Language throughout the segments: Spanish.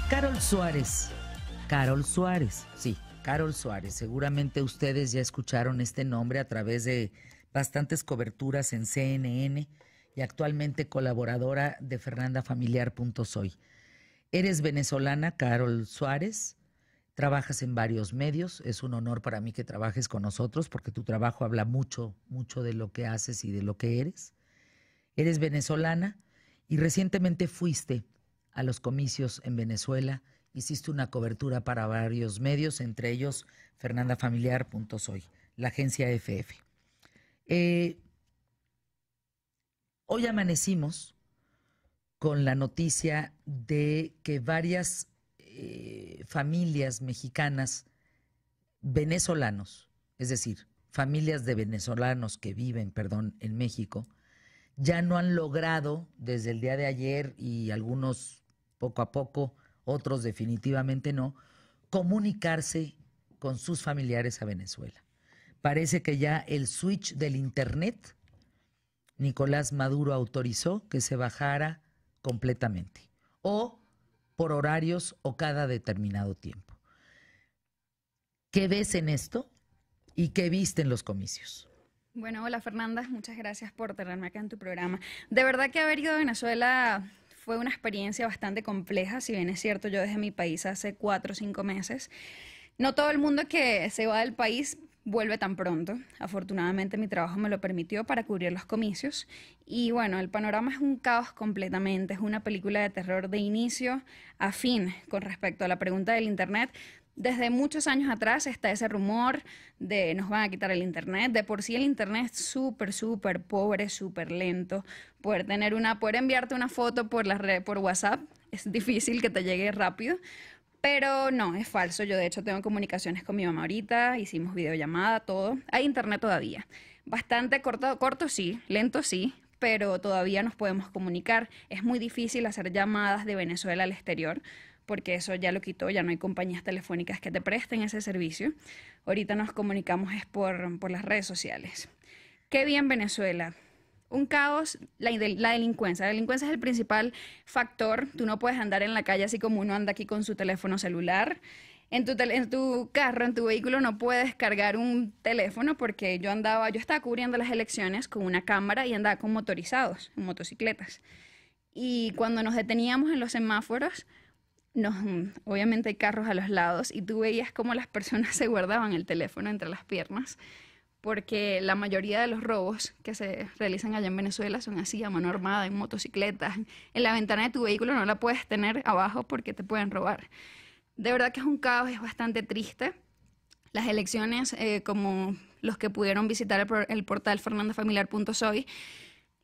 Carol Suárez. Carol Suárez, sí, Carol Suárez. Seguramente ustedes ya escucharon este nombre a través de bastantes coberturas en CNN y actualmente colaboradora de fernandafamiliar.soy. Eres venezolana, Carol Suárez. Trabajas en varios medios. Es un honor para mí que trabajes con nosotros porque tu trabajo habla mucho, mucho de lo que haces y de lo que eres. Eres venezolana y recientemente fuiste a los comicios en Venezuela. Hiciste una cobertura para varios medios, entre ellos fernandafamiliar.soy, la agencia FF. Hoy amanecimos con la noticia de que varias familias mexicanas, venezolanos, es decir, familias de venezolanos que viven, en México, ya no han logrado desde el día de ayer y algunos poco a poco, otros definitivamente no, comunicarse con sus familiares a Venezuela. Parece que ya el switch del internet, Nicolás Maduro autorizó que se bajara completamente, o por horarios o cada determinado tiempo. ¿Qué ves en esto y qué viste en los comicios? Bueno, hola Fernanda, muchas gracias por tenerme acá en tu programa. De verdad que haber ido a Venezuela fue una experiencia bastante compleja, si bien es cierto, yo dejé mi país hace 4 o 5 meses. No todo el mundo que se va del país vuelve tan pronto. Afortunadamente mi trabajo me lo permitió para cubrir los comicios. Y bueno, el panorama es un caos completamente, es una película de terror de inicio a fin con respecto a la pregunta del internet. Desde muchos años atrás está ese rumor de nos van a quitar el internet. De por sí el internet es súper pobre, súper lento. Poder enviarte una foto por WhatsApp es difícil que te llegue rápido. Pero no, es falso. Yo de hecho tengo comunicaciones con mi mamá ahorita, hicimos videollamada, todo. Hay internet todavía. Bastante corto sí, lento sí, pero todavía nos podemos comunicar. Es muy difícil hacer llamadas de Venezuela al exterior, porque eso ya lo quitó, ya no hay compañías telefónicas que te presten ese servicio. Ahorita nos comunicamos es por las redes sociales. ¿Qué vi en Venezuela? Un caos, la delincuencia. La delincuencia es el principal factor. Tú no puedes andar en la calle así como uno anda aquí con su teléfono celular. En tu carro, en tu vehículo, no puedes cargar un teléfono porque yo estaba cubriendo las elecciones con una cámara y andaba con motorizados, en motocicletas. Y cuando nos deteníamos en los semáforos, obviamente hay carros a los lados y tú veías cómo las personas se guardaban el teléfono entre las piernas, porque la mayoría de los robos que se realizan allá en Venezuela son así, a mano armada, en motocicletas. En la ventana de tu vehículo no la puedes tener abajo porque te pueden robar. De verdad que es un caos, es bastante triste. Las elecciones, como los que pudieron visitar el portal fernandafamiliar.soy,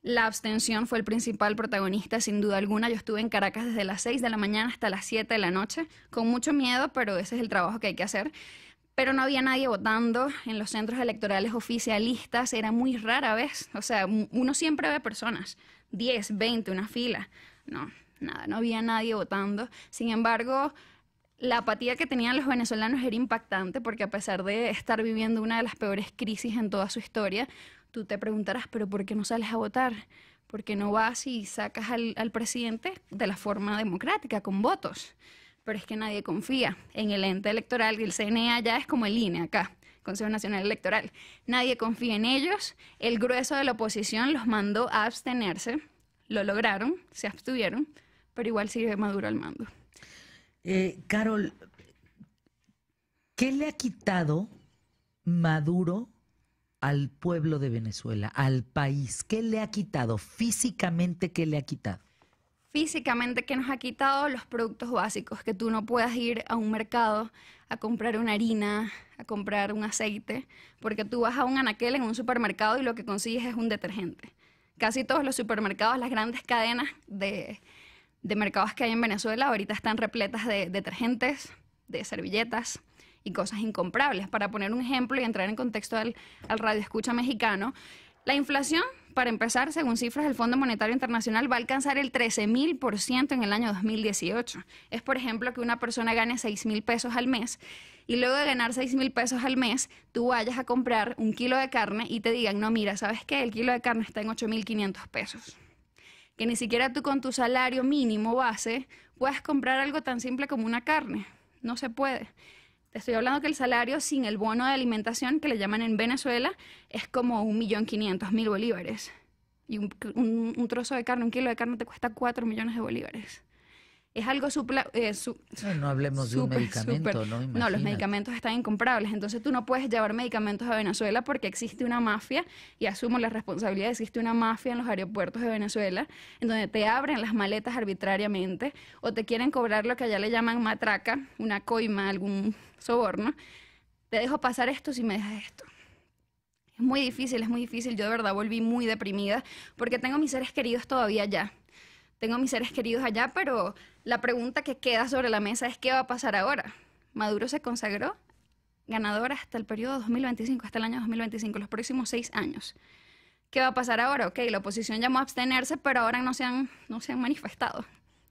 la abstención fue el principal protagonista, sin duda alguna. Yo estuve en Caracas desde las 6 de la mañana hasta las 7 de la noche, con mucho miedo, pero ese es el trabajo que hay que hacer. Pero no había nadie votando en los centros electorales oficialistas, era muy rara vez. O sea, uno siempre ve personas, 10, 20, una fila. No, nada, no había nadie votando. Sin embargo, la apatía que tenían los venezolanos era impactante, porque a pesar de estar viviendo una de las peores crisis en toda su historia, tú te preguntarás, ¿pero por qué no sales a votar? ¿Por qué no vas y sacas al presidente de la forma democrática, con votos? Pero es que nadie confía en el ente electoral, y el CNE allá es como el INE acá, Consejo Nacional Electoral. Nadie confía en ellos. El grueso de la oposición los mandó a abstenerse. Lo lograron, se abstuvieron, pero igual sigue Maduro al mando. Carol, ¿qué le ha quitado Maduro al pueblo de Venezuela, al país? ¿Qué le ha quitado? Físicamente, ¿qué le ha quitado? Físicamente, que nos ha quitado los productos básicos, que tú no puedas ir a un mercado a comprar una harina, a comprar un aceite, porque tú vas a un anaquel en un supermercado y lo que consigues es un detergente. Casi todos los supermercados, las grandes cadenas de mercados que hay en Venezuela ahorita están repletas de detergentes, de servilletas y cosas incomprables. Para poner un ejemplo y entrar en contexto al radio escucha mexicano, la inflación, para empezar, según cifras del Fondo Monetario Internacional, va a alcanzar el 13.000% en el año 2018. Es, por ejemplo, que una persona gane 6,000 pesos al mes y luego de ganar 6,000 pesos al mes, tú vayas a comprar un kilo de carne y te digan, no, mira, ¿sabes qué? El kilo de carne está en 8,500 pesos. que ni siquiera tú con tu salario mínimo base puedes comprar algo tan simple como una carne. No se puede. Te estoy hablando que el salario sin el bono de alimentación, que le llaman en Venezuela, es como 1.500.000 bolívares. Y un trozo de carne, un kilo de carne te cuesta 4 millones de bolívares. Es algo no hablemos de un medicamento, ¿no? No, los Imagínate. medicamentos están incomprables. Entonces tú no puedes llevar medicamentos a Venezuela porque existe una mafia, y asumo la responsabilidad, existe una mafia en los aeropuertos de Venezuela, en donde te abren las maletas arbitrariamente o te quieren cobrar lo que allá le llaman matraca, una coima, algún soborno. Te dejo pasar esto si me dejas esto. Es muy difícil, es muy difícil. Yo de verdad volví muy deprimida porque tengo mis seres queridos todavía allá. Tengo mis seres queridos allá, pero la pregunta que queda sobre la mesa es ¿qué va a pasar ahora? Maduro se consagró ganador hasta el periodo 2025, hasta el año 2025, los próximos 6 años. ¿Qué va a pasar ahora? Ok, la oposición llamó a abstenerse, pero ahora no se han manifestado.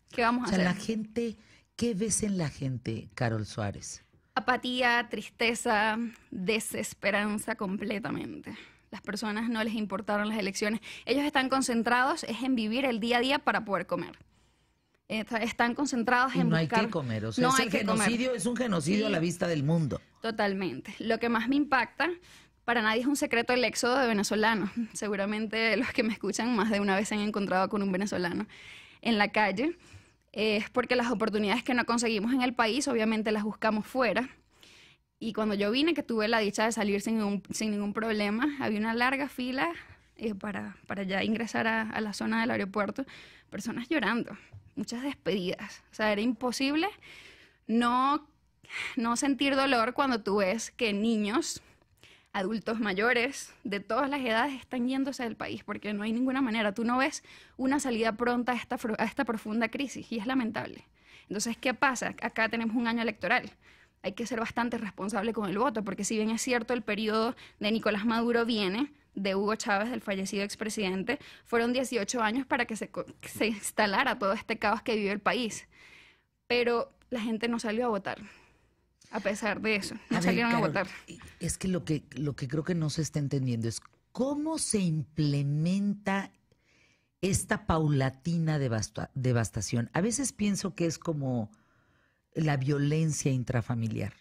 ¿Qué vamos a hacer? La gente, ¿qué ves en la gente, Carol Suárez? Apatía, tristeza, desesperanza completamente. Las personas no les importaron las elecciones. Ellos están concentrados en vivir el día a día para poder comer. Están concentrados en no buscar... hay que comer, o sea, no es hay que genocidio, comer. Es un genocidio Sí, a la vista del mundo. Totalmente. Lo que más me impacta, para nadie es un secreto el éxodo de venezolanos. Seguramente los que me escuchan más de una vez se han encontrado con un venezolano en la calle. Es porque las oportunidades que no conseguimos en el país, obviamente las buscamos fuera. Y cuando yo vine, que tuve la dicha de salir sin ningún problema, había una larga fila para ya ingresar a la zona del aeropuerto, personas llorando, muchas despedidas. O sea, era imposible no sentir dolor cuando tú ves que niños, adultos mayores, de todas las edades están yéndose del país, porque no hay ninguna manera. Tú no ves una salida pronta a esta profunda crisis, y es lamentable. Entonces, ¿qué pasa? Acá tenemos un año electoral. Hay que ser bastante responsable con el voto, porque si bien es cierto el periodo de Nicolás Maduro viene de Hugo Chávez, del fallecido expresidente, fueron 18 años para que se instalara todo este caos que vive el país. Pero la gente no salió a votar, a pesar de eso. No salieron a votar. Es que lo que creo que no se está entendiendo es cómo se implementa esta paulatina devastación. A veces pienso que es como la violencia intrafamiliar.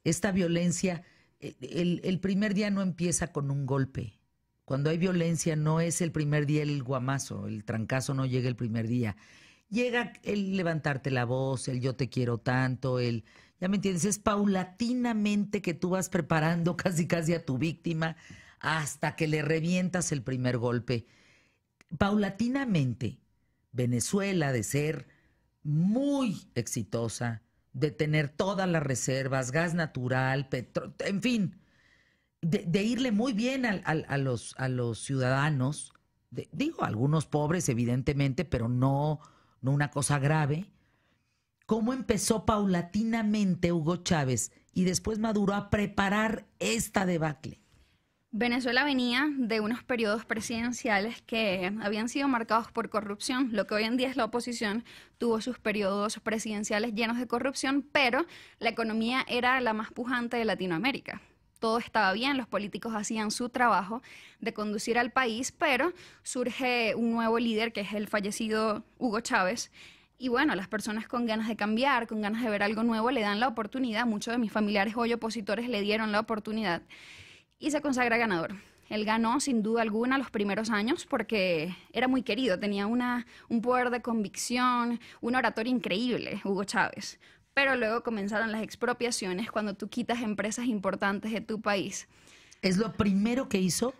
Esta violencia, el primer día no empieza con un golpe. Cuando hay violencia no es el primer día el guamazo, el trancazo no llega el primer día. Llega el levantarte la voz, el yo te quiero tanto, ya me entiendes, es paulatinamente que tú vas preparando casi a tu víctima hasta que le revientas el primer golpe. Paulatinamente, Venezuela, de ser muy exitosa, de tener todas las reservas, gas natural, petróleo, en fin, de irle muy bien a los ciudadanos, digo, algunos pobres evidentemente, pero no una cosa grave. ¿Cómo empezó paulatinamente Hugo Chávez y después Maduro a preparar esta debacle? Venezuela venía de unos periodos presidenciales que habían sido marcados por corrupción. Lo que hoy en día es la oposición tuvo sus periodos presidenciales llenos de corrupción, pero la economía era la más pujante de Latinoamérica. Todo estaba bien, los políticos hacían su trabajo de conducir al país, pero surge un nuevo líder, que es el fallecido Hugo Chávez. Y bueno, las personas con ganas de cambiar, con ganas de ver algo nuevo, le dan la oportunidad. Muchos de mis familiares hoy opositores le dieron la oportunidad. Y se consagra ganador. Él ganó sin duda alguna los primeros años porque era muy querido, tenía un poder de convicción, un oratorio increíble, Hugo Chávez. Pero luego comenzaron las expropiaciones cuando tú quitas empresas importantes de tu país. ¿Es lo primero que hizo?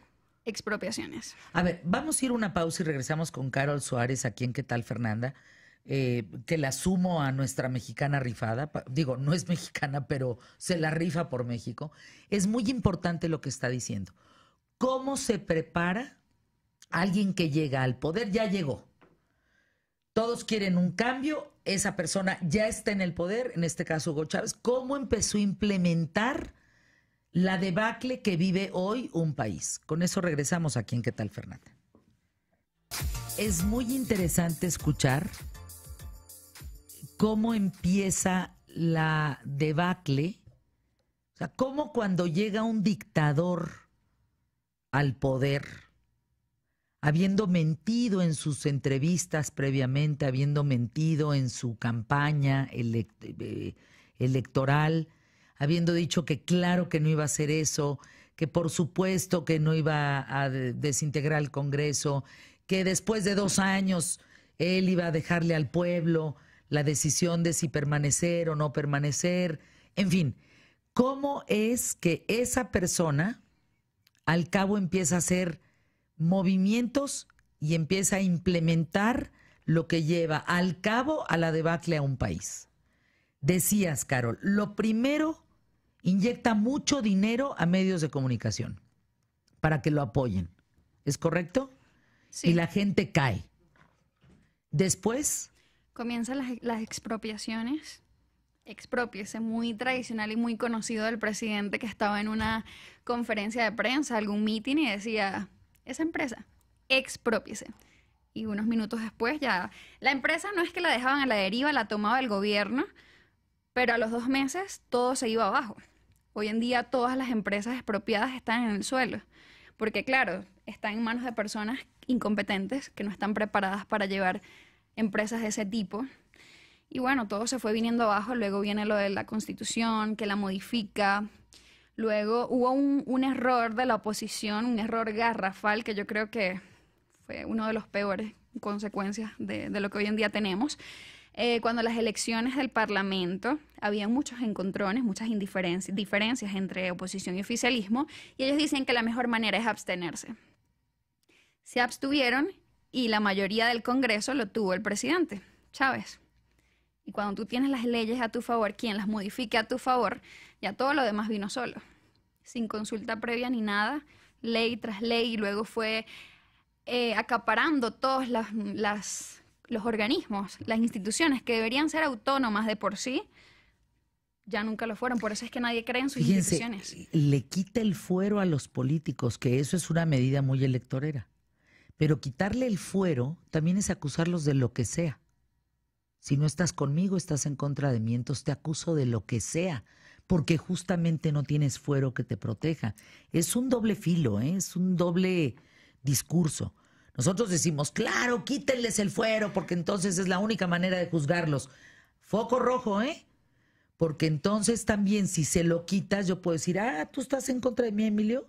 Expropiaciones. A ver, vamos a ir a una pausa y regresamos con Carol Suárez, aquí en ¿Qué tal, Fernanda? Que la sumo a nuestra mexicana rifada. Digo, no es mexicana, pero se la rifa por México. Es muy importante lo que está diciendo. ¿Cómo se prepara alguien que llega al poder? Ya llegó. Todos quieren un cambio. Esa persona ya está en el poder, en este caso Hugo Chávez. ¿Cómo empezó a implementar la debacle que vive hoy un país? Con eso regresamos aquí en ¿Qué tal, Fernanda? Es muy interesante escuchar cómo empieza la debacle, o sea, cómo cuando llega un dictador al poder habiendo mentido en sus entrevistas previamente, habiendo mentido en su campaña electoral, habiendo dicho que claro que no iba a hacer eso, que por supuesto que no iba a desintegrar el Congreso, que después de 2 años él iba a dejarle al pueblo la decisión de si permanecer o no permanecer. En fin, ¿cómo es que esa persona al cabo empieza a hacer movimientos y empieza a implementar lo que lleva al cabo a la debacle a un país? Decías, Carol, lo primero, inyecta mucho dinero a medios de comunicación para que lo apoyen. ¿Es correcto? Sí. Y la gente cae. Después Comienzan las expropiaciones. Exprópiese, muy tradicional y muy conocido del presidente, que estaba en una conferencia de prensa, algún meeting, y decía, esa empresa, exprópiese. Y unos minutos después ya, la empresa no es que la dejaban a la deriva, la tomaba el gobierno, pero a los 2 meses todo se iba abajo. Hoy en día todas las empresas expropiadas están en el suelo, porque claro, están en manos de personas incompetentes que no están preparadas para llevar empresas de ese tipo. Y bueno, todo se fue viniendo abajo. Luego viene lo de la Constitución, que la modifica. Luego hubo un error de la oposición, un error garrafal, que yo creo que fue uno de los peores consecuencias de lo que hoy en día tenemos. Cuando las elecciones del Parlamento, había muchos encontrones, muchas diferencias entre oposición y oficialismo, y ellos dicen que la mejor manera es abstenerse. Se abstuvieron y la mayoría del Congreso lo tuvo el presidente, Chávez. Y cuando tú tienes las leyes a tu favor, quien las modifique a tu favor, ya todo lo demás vino solo, sin consulta previa ni nada, ley tras ley, y luego fue acaparando todos los organismos, las instituciones que deberían ser autónomas de por sí, ya nunca lo fueron. Por eso es que nadie cree en sus instituciones. Le quita el fuero a los políticos, que eso es una medida muy electorera. Pero quitarle el fuero también es acusarlos de lo que sea. Si no estás conmigo, estás en contra de mí, entonces te acuso de lo que sea, porque justamente no tienes fuero que te proteja. Es un doble filo, es un doble discurso. Nosotros decimos, claro, quítenles el fuero, porque entonces es la única manera de juzgarlos. Foco rojo, porque entonces también si se lo quitas, yo puedo decir, tú estás en contra de mí, Emilio.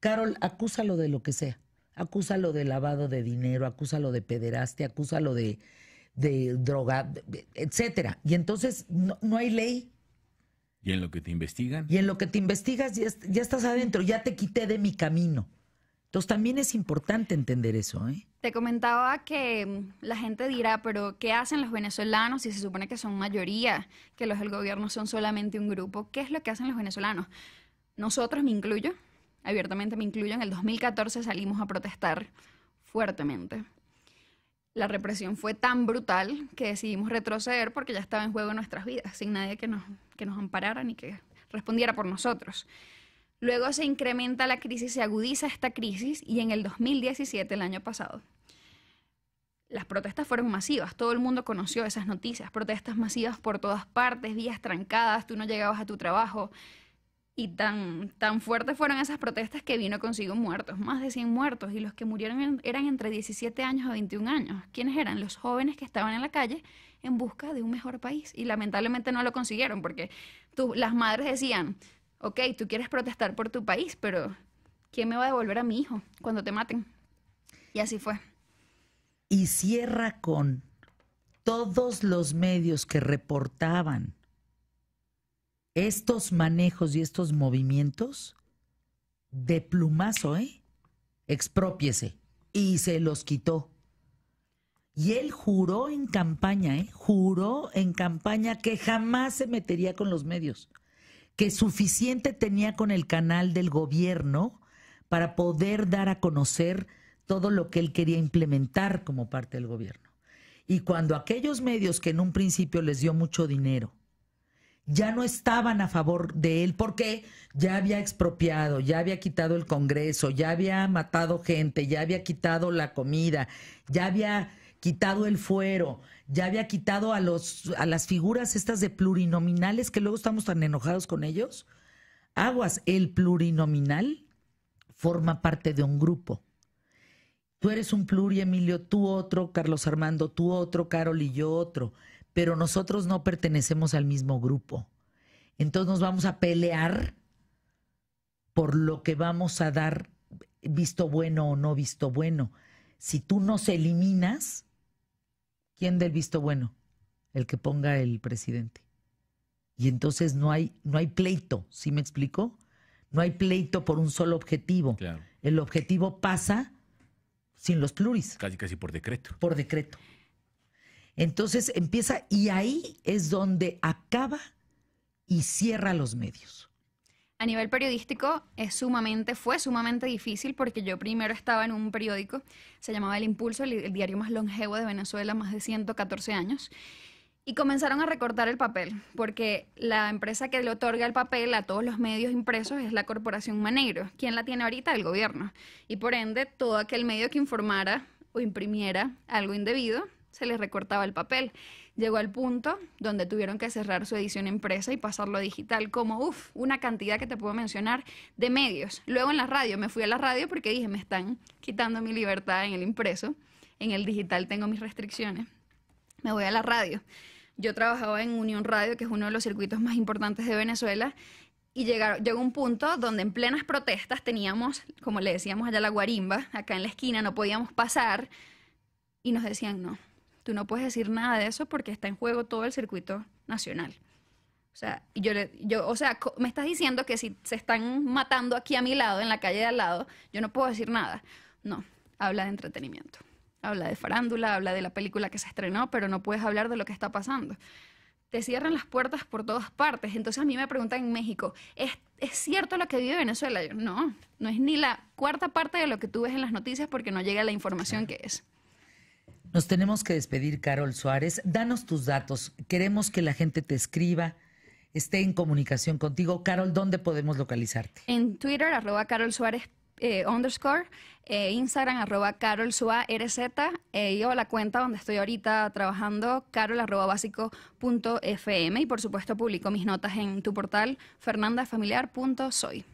Carol, acúsalo de lo que sea. Acúsalo de lavado de dinero, acúsalo de pederastia, acúsalo de droga, etcétera. Y entonces no hay ley. ¿Y en lo que te investigan? Y en lo que te investigas ya estás adentro, ya te quité de mi camino. Entonces también es importante entender eso, Te comentaba que la gente dirá, pero ¿qué hacen los venezolanos si se supone que son mayoría, que los del gobierno son solamente un grupo? ¿Qué es lo que hacen los venezolanos? Nosotros, me incluyo, abiertamente me incluyo, en el 2014 salimos a protestar fuertemente. La represión fue tan brutal que decidimos retroceder porque ya estaba en juego nuestras vidas, sin nadie que nos amparara ni que respondiera por nosotros. Luego se incrementa la crisis, se agudiza esta crisis, y en el 2017, el año pasado, las protestas fueron masivas. Todo el mundo conoció esas noticias. Protestas masivas por todas partes, vías trancadas, tú no llegabas a tu trabajo. Y tan fuertes fueron esas protestas que vino consigo muertos, más de 100 muertos, y los que murieron eran entre 17 años a 21 años. ¿Quiénes eran? Los jóvenes que estaban en la calle en busca de un mejor país, y lamentablemente no lo consiguieron, porque las madres decían, ok, tú quieres protestar por tu país, pero ¿quién me va a devolver a mi hijo cuando te maten? Y así fue. Y cierra con todos los medios que reportaban estos manejos y estos movimientos de plumazo, exprópiese. Y se los quitó. Y él juró en campaña, que jamás se metería con los medios, que suficiente tenía con el canal del gobierno para poder dar a conocer todo lo que él quería implementar como parte del gobierno. Y cuando aquellos medios que en un principio les dio mucho dinero ya no estaban a favor de él, porque ya había expropiado, ya había quitado el Congreso, ya había matado gente, ya había quitado la comida, ya había quitado el fuero, ya había quitado a las figuras estas de plurinominales, que luego estamos tan enojados con ellos. Aguas, el plurinominal forma parte de un grupo. Tú eres un pluri, Emilio, tú otro, Carlos Armando, tú otro, Carol y yo otro. Pero nosotros no pertenecemos al mismo grupo. Entonces nos vamos a pelear por lo que vamos a dar visto bueno o no visto bueno. Si tú nos eliminas, ¿quién da el visto bueno? El que ponga el presidente. Y entonces no hay pleito, ¿sí me explico? No hay pleito por un solo objetivo. Claro. El objetivo pasa sin los pluris. Casi por decreto. Por decreto. Entonces empieza, y ahí es donde acaba y cierra los medios. A nivel periodístico fue sumamente difícil porque yo primero estaba en un periódico, se llamaba El Impulso, el diario más longevo de Venezuela, más de 114 años, y comenzaron a recortar el papel, porque la empresa que le otorga el papel a todos los medios impresos es la Corporación Maneiro. ¿Quién la tiene ahorita? El gobierno. Y por ende, todo aquel medio que informara o imprimiera algo indebido, se les recortaba el papel. Llegó al punto donde tuvieron que cerrar su edición impresa y pasarlo a digital, como una cantidad que te puedo mencionar de medios. Luego en la radio, me fui a la radio porque dije, me están quitando mi libertad en el impreso, en el digital tengo mis restricciones. Me voy a la radio. Yo trabajaba en Unión Radio, que es uno de los circuitos más importantes de Venezuela, y llegó un punto donde en plenas protestas teníamos, como le decíamos allá, la guarimba, acá en la esquina, no podíamos pasar, y nos decían, no, tú no puedes decir nada de eso porque está en juego todo el circuito nacional. O sea, me estás diciendo que si se están matando aquí a mi lado, en la calle de al lado, yo no puedo decir nada. No, habla de entretenimiento. Habla de farándula, habla de la película que se estrenó, pero no puedes hablar de lo que está pasando. Te cierran las puertas por todas partes. Entonces a mí me preguntan en México, ¿es cierto lo que vive Venezuela? Yo, no es ni la cuarta parte de lo que tú ves en las noticias porque no llega la información que es. Nos tenemos que despedir, Carol Suárez. Danos tus datos. Queremos que la gente te escriba, esté en comunicación contigo. Carol, ¿dónde podemos localizarte? En Twitter, @CarolSuárez_, Instagram, @CarolSuárez, y o la cuenta donde estoy ahorita trabajando, carol@básico.fm, y por supuesto publico mis notas en tu portal, fernandafamiliar.soy.